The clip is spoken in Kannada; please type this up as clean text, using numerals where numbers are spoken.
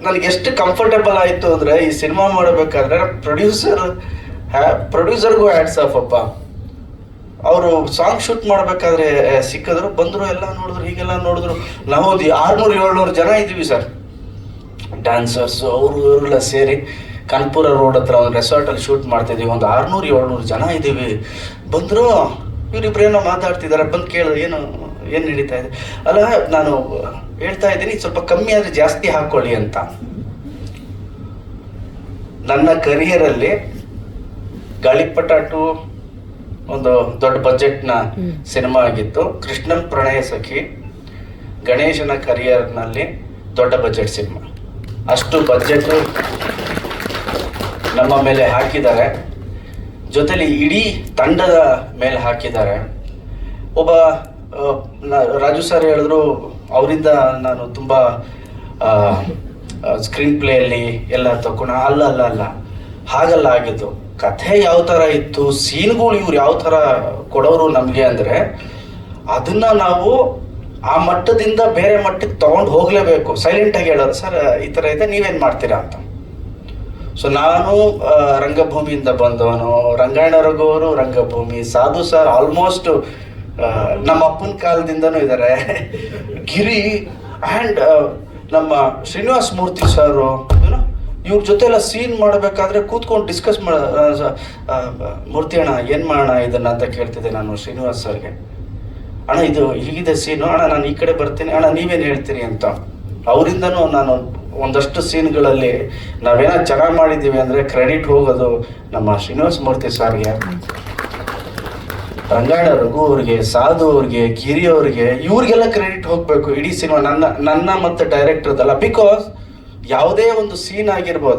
ನನಗೆ ಎಷ್ಟು ಕಂಫರ್ಟೇಬಲ್ ಆಯಿತು ಅಂದರೆ ಈ ಸಿನಿಮಾ ಮಾಡಬೇಕಾದ್ರೆ ಪ್ರೊಡ್ಯೂಸರ್ಗೂ ಹ್ಯಾಟ್ಸ್ ಆಫ್ ಅಪ್ಪ. ಅವರು ಸಾಂಗ್ ಶೂಟ್ ಮಾಡಬೇಕಾದ್ರೆ ಸಿಕ್ಕಿದ್ರು, ಬಂದರು, ಎಲ್ಲ ನೋಡಿದ್ರು, ಹೀಗೆಲ್ಲ ನೋಡಿದ್ರು. ನಾವು 600-700 ಜನ ಇದ್ದೀವಿ ಸರ್, ಡ್ಯಾನ್ಸರ್ಸು ಅವರು ಇವರೆಲ್ಲ ಸೇರಿ ಕಾನ್ಪುರ ರೋಡ್ ಹತ್ರ ಒಂದು ರೆಸಾರ್ಟಲ್ಲಿ ಶೂಟ್ ಮಾಡ್ತಿದ್ದೀವಿ. ಒಂದು 600-700 ಜನ ಇದ್ದೀವಿ. ಬಂದರು, ಇವರಿಬ್ರೇನೋ ಮಾತಾಡ್ತಿದ್ದಾರೆ. ಬಂದು ಕೇಳಿದ್ರು, ಏನು ನಡೀತಾ ಇದೆ? ಅಲ್ಲ, ನಾನು ಹೇಳ್ತಾ ಇದ್ದೀನಿ ಸ್ವಲ್ಪ ಕಮ್ಮಿ ಆದರೆ ಜಾಸ್ತಿ ಹಾಕ್ಕೊಳ್ಳಿ ಅಂತ. ನನ್ನ ಕರಿಯರಲ್ಲಿ ಗಾಳಿಪಟ 2 ಒಂದು ದೊಡ್ಡ ಬಜೆಟ್ನ ಸಿನಿಮಾ ಆಗಿತ್ತು. ಕೃಷ್ಣನ್ ಪ್ರಣಯ ಸಖಿ ಗಣೇಶನ ಕರಿಯರ್ನಲ್ಲಿ ದೊಡ್ಡ ಬಜೆಟ್ ಸಿನಿಮಾ. ಅಷ್ಟು ಬಜೆಟ್ ನಮ್ಮ ಮೇಲೆ ಹಾಕಿದ್ದಾರೆ, ಜೊತೆಲಿ ಇಡೀ ತಂಡದ ಮೇಲೆ ಹಾಕಿದ್ದಾರೆ. ಒಬ್ಬ ರಾಜು ಸರ್ ಹೇಳಿದ್ರು, ಅವರಿಂದ ನಾನು ತುಂಬ ಸ್ಕ್ರೀನ್ ಪ್ಲೇಯಲ್ಲಿ ಎಲ್ಲ ತಗೊಂಡ. ಅಲ್ಲ, ಹಾಗಲ್ಲ ಆಗಿದ್ದು. ಕಥೆ ಯಾವ ಥರ ಇತ್ತು, ಸೀನ್ಗಳು ಇವ್ರು ಯಾವ ಥರ ಕೊಡೋರು ನಮಗೆ ಅಂದರೆ, ಅದನ್ನು ನಾವು ಆ ಮಟ್ಟದಿಂದ ಬೇರೆ ಮಟ್ಟಕ್ಕೆ ತೊಗೊಂಡು ಹೋಗಲೇಬೇಕು. ಸೈಲೆಂಟಾಗಿ ಹೇಳೋರು, ಸರ್ ಈ ಥರ ಇದೆ, ನೀವೇನು ಮಾಡ್ತೀರಾ ಅಂತ. ಸೊ ನಾನು ರಂಗಭೂಮಿಯಿಂದ ಬಂದವನು, ರಂಗಾಯಣ ರಘು ಅವರು ರಂಗಭೂಮಿ, ಸಾಧು ಸರ್ ಆಲ್ಮೋಸ್ಟ್ ನಮ್ಮ ಅಪ್ಪನ ಕಾಲದಿಂದನೂ ಇದ್ದಾರೆ, ಗಿರಿ ಆ್ಯಂಡ್ ನಮ್ಮ ಶ್ರೀನಿವಾಸ ಮೂರ್ತಿ ಸರು, ಇವ್ರ ಜೊತೆ ಎಲ್ಲ ಸೀನ್ ಮಾಡಬೇಕಾದ್ರೆ ಕೂತ್ಕೊಂಡು ಡಿಸ್ಕಸ್ ಮೂರ್ತಿ ಅಣ್ಣ ಏನು ಮಾಡೋಣ ಇದನ್ನು ಅಂತ ಕೇಳ್ತಿದ್ದೆ ನಾನು ಶ್ರೀನಿವಾಸ್ ಸರ್ಗೆ. ಅಣ್ಣ ಇದು ಹೀಗಿದೆ ಸೀನು, ಅಣ್ಣ ನಾನು ಈ ಕಡೆ ಬರ್ತೀನಿ, ಅಣ್ಣ ನೀವೇನು ಹೇಳ್ತೀರಿ ಅಂತ. ಅವರಿಂದನೂ ನಾನು ಒಂದಷ್ಟು ಸೀನ್ಗಳಲ್ಲಿ ನಾವೇನೋ ಚೆನ್ನಾಗಿ ಮಾಡಿದ್ದೀವಿ ಅಂದರೆ ಕ್ರೆಡಿಟ್ ಹೋಗೋದು ನಮ್ಮ ಶ್ರೀನಿವಾಸ ಮೂರ್ತಿ ಸರ್ಗೆ, ರಂಗಾಯಣ ರಘು ಅವ್ರಿಗೆ, ಸಾಧು ಅವ್ರಿಗೆ, ಗಿರಿ ಅವ್ರಿಗೆ, ಇವ್ರಿಗೆಲ್ಲ ಕ್ರೆಡಿಟ್ ಹೋಗಬೇಕು. ಇಡೀ ಸಿನಿಮಾ ನನ್ನ ಮತ್ತು ಡೈರೆಕ್ಟರ್ದಲ್ಲ. ಬಿಕಾಸ್ ಯಾವುದೇ ಒಂದು ಸೀನ್ ಆಗಿರ್ಬೋದು,